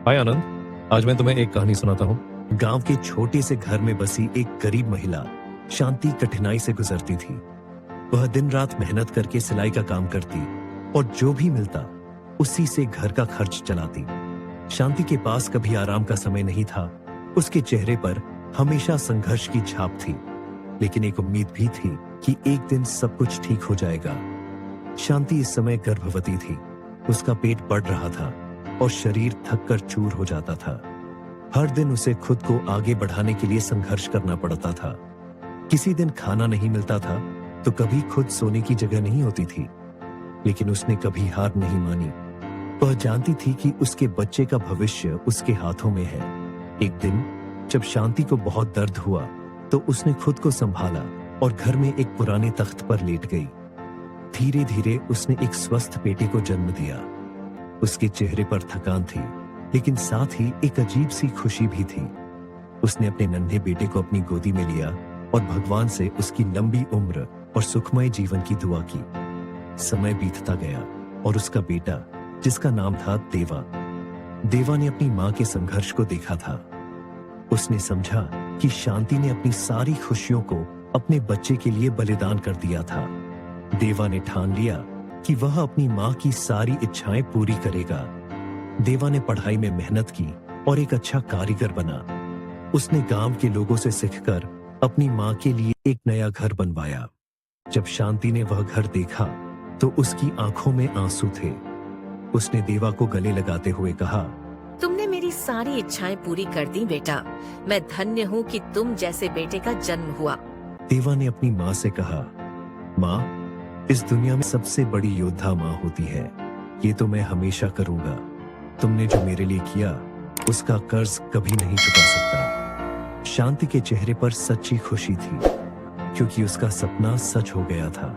हाय आनंद, आज मैं तुम्हें एक कहानी सुनाता हूँ। गांव के छोटे से घर में बसी एक गरीब महिला शांति कठिनाई से गुजरती थी। वह दिन रात मेहनत करके सिलाई का काम करती और जो भी मिलता उसी से घर का खर्च चलाती। शांति के पास कभी आराम का समय नहीं था। उसके चेहरे पर हमेशा संघर्ष की छाप थी, लेकिन एक उम्मीद भी थी कि एक दिन सब कुछ ठीक हो जाएगा। शांति इस समय गर्भवती थी। उसका पेट बढ़ रहा था और शरीर थककर चूर हो जाता था। हर दिन उसे खुद को आगे बढ़ाने के लिए संघर्ष करना पड़ता था। किसी दिन खाना नहीं मिलता था तो कभी खुद सोने की जगह नहीं होती थी, लेकिन उसने कभी हार नहीं मानी। वह जानती थी कि उसके बच्चे का भविष्य उसके हाथों में है। एक दिन जब शांति को बहुत दर्द हुआ तो उसने खुद को संभाला और घर में एक पुराने तख्त पर लेट गई। धीरे धीरे उसने एक स्वस्थ बेटे को जन्म दिया। उसके चेहरे पर थकान थी, लेकिन साथ ही एक अजीब सी खुशी भी थी। उसने अपने नन्हे बेटे को अपनी गोदी में लिया और भगवान से उसकी लंबी उम्र और सुखमय जीवन की दुआ की। समय बीतता गया और उसका बेटा, जिसका नाम था देवा ने अपनी मां के संघर्ष को देखा था। उसने समझा कि शांति ने अपनी सारी खुशियों को अपने बच्चे के लिए बलिदान कर दिया था। देवा ने ठान लिया कि वह अपनी मां की सारी इच्छाएं पूरी करेगा। देवा ने पढ़ाई में मेहनत की और एक अच्छा कारीगर बना। उसने गांव के लोगों से सीखकर अपनी मां के लिए एक नया घर बनवाया। जब शांति ने वह घर देखा तो उसकी आंखों में आंसू थे। उसने देवा को गले लगाते हुए कहा, तुमने मेरी सारी इच्छाएं पूरी कर दी बेटा। मैं धन्य हूँ कि तुम जैसे बेटे का जन्म हुआ। देवा ने अपनी मां से कहा, मां, इस दुनिया में सबसे बड़ी योद्धा मां होती है। ये तो मैं हमेशा करूंगा। तुमने जो मेरे लिए किया उसका कर्ज कभी नहीं चुका सकता। शांति के चेहरे पर सच्ची खुशी थी, क्योंकि उसका सपना सच हो गया था।